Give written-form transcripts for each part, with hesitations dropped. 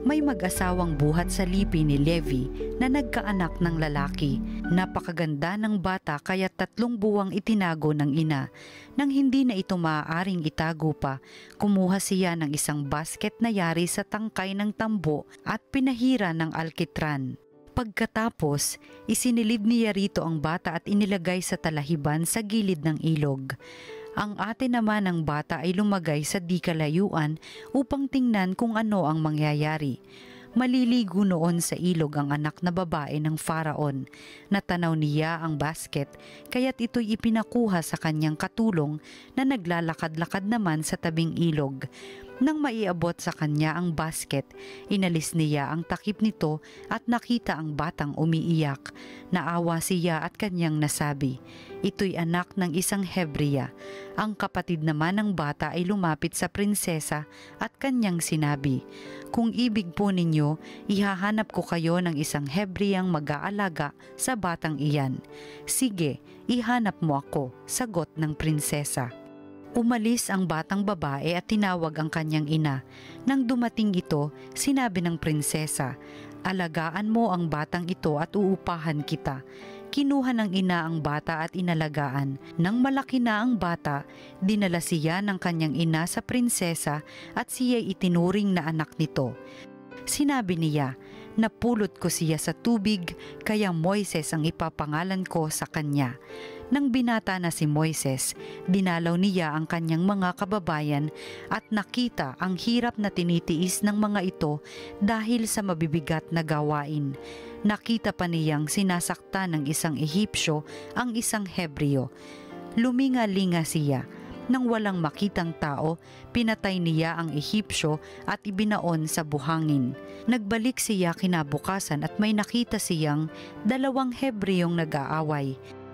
May mag-asawang buhat sa lipi ni Levi na nagkaanak ng lalaki. Napakaganda ng bata kaya 3 buwang itinago ng ina. Nang hindi na ito maaaring itago pa, kumuha siya ng isang basket na yari sa tangkay ng tambo at pinahira ng alkitran. Pagkatapos, isinilid niya rito ang bata at inilagay sa talahiban sa gilid ng ilog. Ang ate naman ng bata ay lumagay sa di kalayuan upang tingnan kung ano ang mangyayari. Maliligo noon sa ilog ang anak na babae ng Faraon. Natanaw niya ang basket, kaya't ito'y ipinakuha sa kanyang katulong na naglalakad-lakad naman sa tabing ilog. Nang maiabot sa kanya ang basket, inalis niya ang takip nito at nakita ang batang umiiyak. Naawa siya at kanyang nasabi, "Ito'y anak ng isang Hebreya." Ang kapatid naman ng bata ay lumapit sa prinsesa at kanyang sinabi, "Kung ibig po ninyo, ihahanap ko kayo ng isang Hebreyang mag-aalaga sa batang iyan." "Sige, ihanap mo ako," sagot ng prinsesa. Umalis ang batang babae at tinawag ang kanyang ina. Nang dumating ito, sinabi ng prinsesa, "Alagaan mo ang batang ito at uupahan kita." Kinuha ng ina ang bata at inalagaan. Nang malaki na ang bata, dinala siya ng kanyang ina sa prinsesa at siya'y itinuring na anak nito. Sinabi niya, "Napulot ko siya sa tubig, kaya Moises ang ipapangalan ko sa kanya." Nang binata na si Moises, dinalaw niya ang kanyang mga kababayan at nakita ang hirap na tinitiis ng mga ito dahil sa mabibigat na gawain. Nakita pa niyang sinasaktan ng isang Ehipsyo ang isang Hebreo. Luminga-linga siya. Nang walang makitang tao, pinatay niya ang Ehipsyo at ibinaon sa buhangin. Nagbalik siya kinabukasan at may nakita siyang 2 Hebreyong nag-aaway.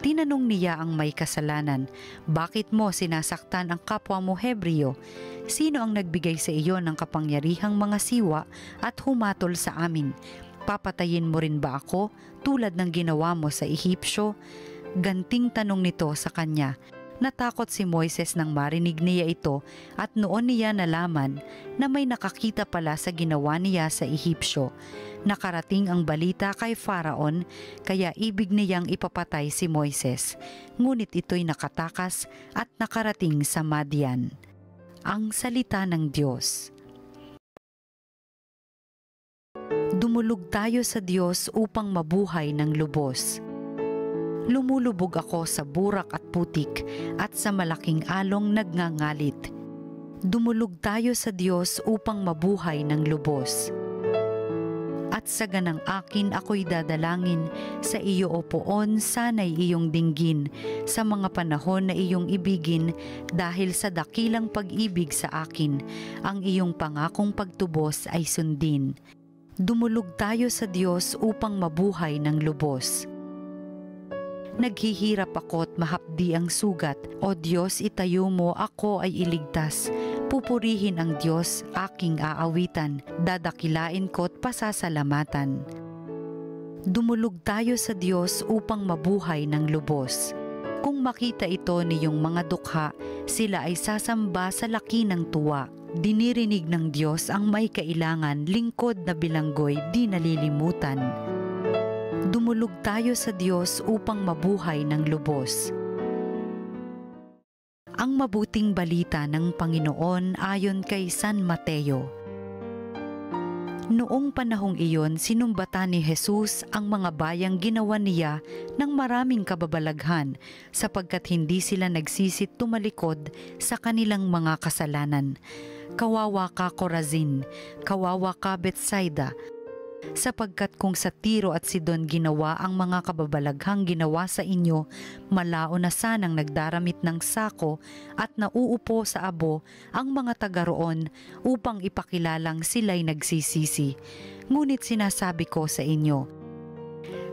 Tinanong niya ang may kasalanan, "Bakit mo sinasaktan ang kapwa mo Hebreo? Sino ang nagbigay sa iyo ng kapangyarihang mga siwa at humatol sa amin? Papatayin mo rin ba ako tulad ng ginawa mo sa Ehipsyo?" Ganting tanong nito sa kanya. Natakot si Moises nang marinig niya ito at noon niya nalaman na may nakakita pala sa ginawa niya sa Ehipsyo. Nakarating ang balita kay Faraon kaya ibig niyang ipapatay si Moises. Ngunit ito'y nakatakas at nakarating sa Madian. Ang salita ng Diyos. Dumulog tayo sa Diyos upang mabuhay ng lubos. Lumulubog ako sa burak at putik at sa malaking along nagngangalit. Dumulog tayo sa Diyos upang mabuhay ng lubos. At sa ganang akin ako'y dadalangin, sa iyo o poon sana'y iyong dinggin, sa mga panahon na iyong ibigin, dahil sa dakilang pag-ibig sa akin, ang iyong pangakong pagtubos ay sundin. Dumulog tayo sa Diyos upang mabuhay ng lubos. Naghihirap ako't mahapdi ang sugat, o Diyos itayo mo ako ay iligtas. Pupurihin ang Diyos aking aawitan, dadakilain ko't pasasalamatan. Dumulog tayo sa Diyos upang mabuhay ng lubos. Kung makita ito niyong mga dukha, sila ay sasamba sa laki ng tuwa. Dinirinig ng Diyos ang may kailangan, lingkod na bilanggoy di nalilimutan. Dumulog tayo sa Diyos upang mabuhay ng lubos. Ang mabuting balita ng Panginoon ayon kay San Mateo. Noong panahong iyon, sinumbatan ni Jesus ang mga bayang ginawa niya ng maraming kababalaghan sapagkat hindi sila nagsisit tumalikod sa kanilang mga kasalanan. Kawawa ka Corazin, kawawa ka Betsaida, sapagkat kung sa Tiro at Sidon ginawa ang mga kababalaghang ginawa sa inyo, malao na sanang nagdaramit ng sako at nauupo sa abo ang mga taga roon upang ipakilalang sila'y nagsisisi. Ngunit sinasabi ko sa inyo,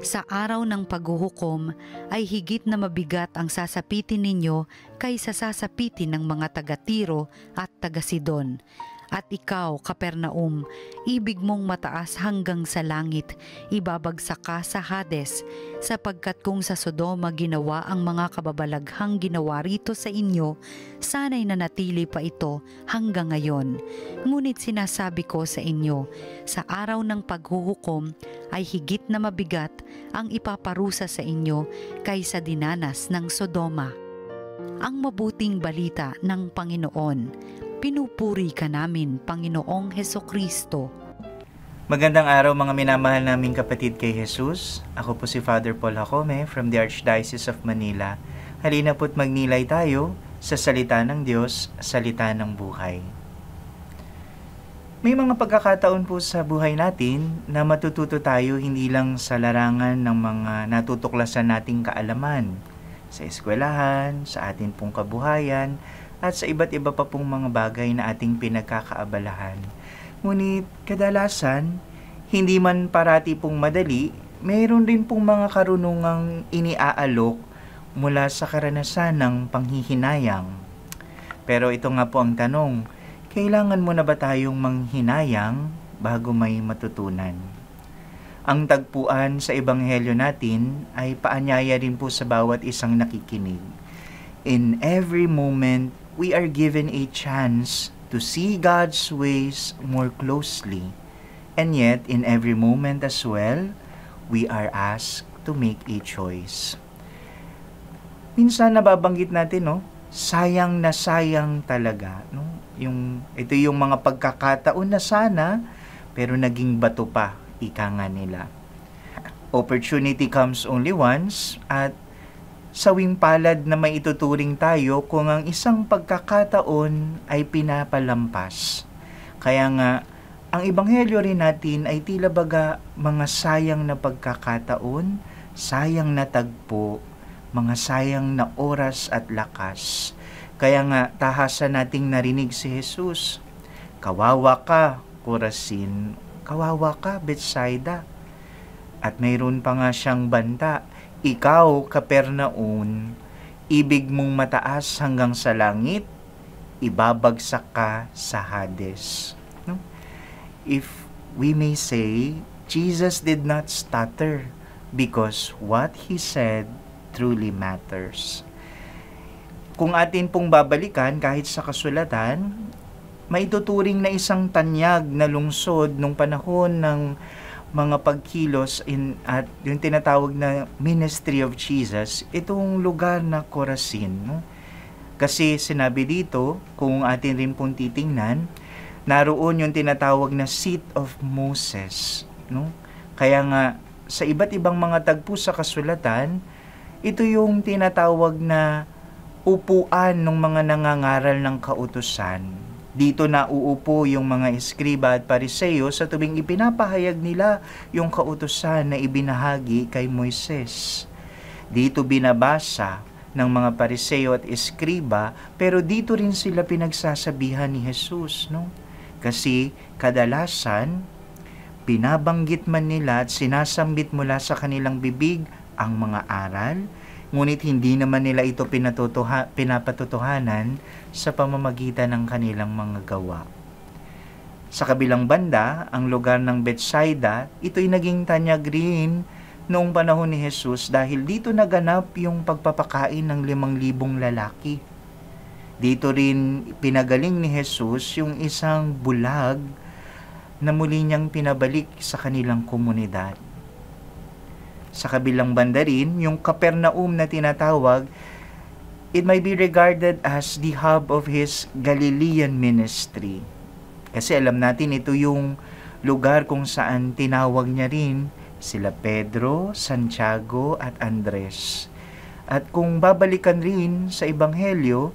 sa araw ng paghuhukom ay higit na mabigat ang sasapitin ninyo kaysa sasapitin ng mga taga Tiro at taga Sidon. At ikaw, Kapernaum, ibig mong mataas hanggang sa langit, ibabagsak ka sa Hades, sapagkat kung sa Sodoma ginawa ang mga kababalaghang ginawa rito sa inyo, sana'y nanatili pa ito hanggang ngayon. Ngunit sinasabi ko sa inyo, sa araw ng paghuhukom ay higit na mabigat ang ipaparusa sa inyo kaysa dinanas ng Sodoma. Ang mabuting balita ng Panginoon. Pinupuri ka namin, Panginoong Hesukristo. Magandang araw mga minamahal naming kapatid kay Jesus. Ako po si Father Paul Jacome from the Archdiocese of Manila. Halina po't magnilay tayo sa salita ng Diyos, salita ng buhay. May mga pagkakataon po sa buhay natin na matututo tayo hindi lang sa larangan ng mga natutuklasan nating kaalaman, sa eskwelahan, sa atin pong kabuhayan, at sa iba't iba pa pong mga bagay na ating pinagkakaabalahan. Ngunit kadalasan, hindi man parati pong madali, mayroon din pong mga karunungang iniaalok mula sa karanasan ng panghihinayang. Pero ito nga po ang tanong, kailangan mo na ba tayong manghinayang bago may matutunan? Ang tagpuan sa ebanghelyo natin ay paanyaya rin po sa bawat isang nakikinig. In every moment, we are given a chance to see God's ways more closely. And yet, in every moment as well, we are asked to make a choice. Minsan nababanggit natin, sayang na sayang talaga. Ito yung mga pagkakataon na sana, pero naging bato pa, ika nga nila. Opportunity comes only once, at sawing palad na may ituturing tayo kung ang isang pagkakataon ay pinapalampas. Kaya nga, ang ebanghelyo rin natin ay tila baga mga sayang na pagkakataon, sayang na tagpo, mga sayang na oras at lakas. Kaya nga, tahasan nating narinig si Jesus, "Kawawa ka, Chorazin, kawawa ka, Bethsaida." At mayroon pa nga siyang banta, "Ikaw, Kapernaum, ibig mong mataas hanggang sa langit, ibabagsak ka sa Hades." If we may say, Jesus did not stutter because what He said truly matters. Kung atin pong babalikan kahit sa kasulatan, maituturing na isang tanyag na lungsod nung panahon ng mga pagkilos at yung tinatawag na Ministry of Jesus, itong lugar na Chorazin. Kasi sinabi dito, kung atin rin pong titingnan, naroon yung tinatawag na Seat of Moses. Kaya nga, sa iba't ibang mga tagpo sa kasulatan, ito yung tinatawag na upuan ng mga nangangaral ng kautusan. Dito na uupo yung mga eskriba at pariseyo sa tuwing ipinapahayag nila yung kautusan na ibinahagi kay Moises. Dito binabasa ng mga pariseyo at eskriba, pero dito rin sila pinagsasabihan ni Jesus, Kasi kadalasan, binabanggit man nila at sinasambit mula sa kanilang bibig ang mga aral, ngunit hindi naman nila ito pinapatotohanan sa pamamagitan ng kanilang mga gawa. Sa kabilang banda, ang lugar ng Bethsaida, ito'y naging tanyag rin noong panahon ni Jesus dahil dito naganap yung pagpapakain ng 5,000 lalaki. Dito rin pinagaling ni Jesus yung isang bulag na muli niyang pinabalik sa kanilang komunidad. Sa kabilang banda rin, yung Kapernaum na tinatawag, it may be regarded as the hub of His Galilean ministry. Kasi alam natin, ito yung lugar kung saan tinawag niya rin sila Pedro, Santiago at Andres. At kung babalikan rin sa Ebanghelyo,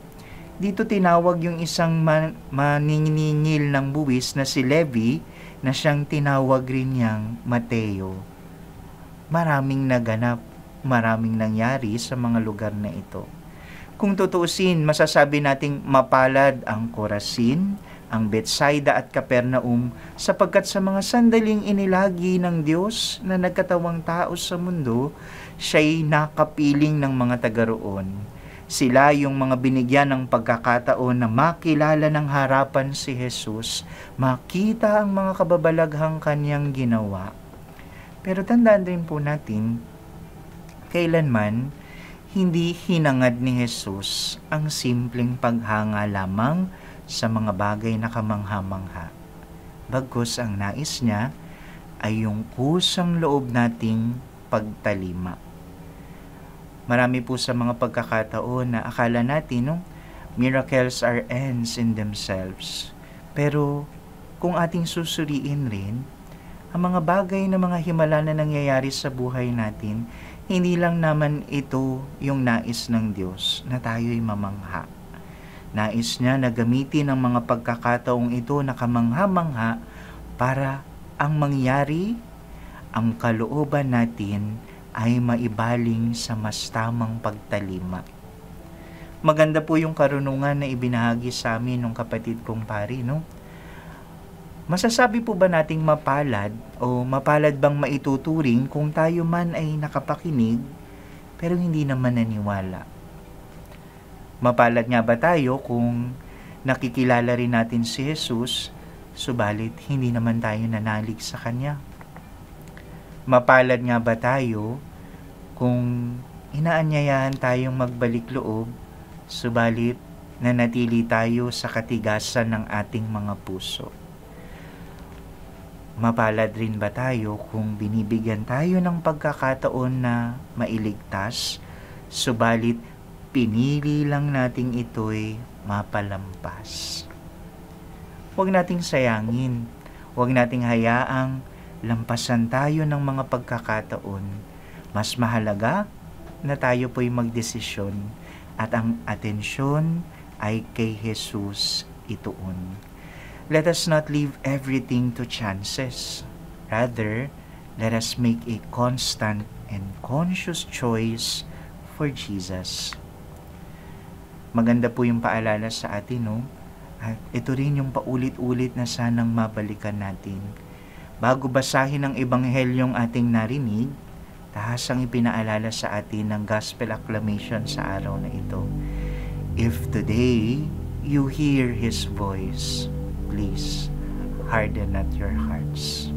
dito tinawag yung isang maniningil ng buwis na si Levi na siyang tinawag rin niyang Mateo. Maraming naganap, maraming nangyari sa mga lugar na ito. Kung tutuusin, masasabi nating mapalad ang Chorazin, ang Bethsaida at Kapernaum sapagkat sa mga sandaling inilagi ng Diyos na nagkatawang tao sa mundo, siya'y nakapiling ng mga taga roon. Sila yung mga binigyan ng pagkakataon na makilala ng harapan si Jesus, makita ang mga kababalaghang kanyang ginawa. Pero tandaan din po natin, kailanman hindi hinangad ni Jesus ang simpleng paghanga lamang sa mga bagay na kamangha-mangha. Bagkus ang nais niya ay yung kusang loob nating pagtalima. Marami po sa mga pagkakataon na akala natin, miracles are ends in themselves. Pero kung ating susuriin rin, ang mga bagay na mga himala na nangyayari sa buhay natin, hindi lang naman ito yung nais ng Diyos na tayo'y mamangha. Nais niya na gamitin ang mga pagkakataong ito na kamangha-mangha para ang mangyari, ang kalooban natin ay maibaling sa mas tamang pagtalima. Maganda po yung karunungan na ibinahagi sa amin ng kapatid kong pari, Masasabi po ba nating mapalad o mapalad bang maituturing kung tayo man ay nakapakinig pero hindi naman naniwala? Mapalad nga ba tayo kung nakikilala rin natin si Jesus, subalit hindi naman tayo nanalig sa Kanya? Mapalad nga ba tayo kung inaanyayahan tayong magbalik loob, subalit nanatili tayo sa katigasan ng ating mga puso? Mapalad rin ba tayo kung binibigyan tayo ng pagkakataon na mailigtas, subalit pinili lang nating ito'y mapalampas? Huwag nating sayangin, huwag nating hayaang lampasan tayo ng mga pagkakataon. Mas mahalaga na tayo po'y magdesisyon at ang atensyon ay kay Jesus ituon. Let us not leave everything to chances. Rather, let us make a constant and conscious choice for Jesus. Maganda po yung paalala sa atin, At ito rin yung paulit-ulit na sanang mabalikan natin. Bago basahin ang ebanghelyong ating narinig, tahasang ipinaalala sa atin ng gospel acclamation sa araw na ito. If today you hear His voice, please harden not your hearts.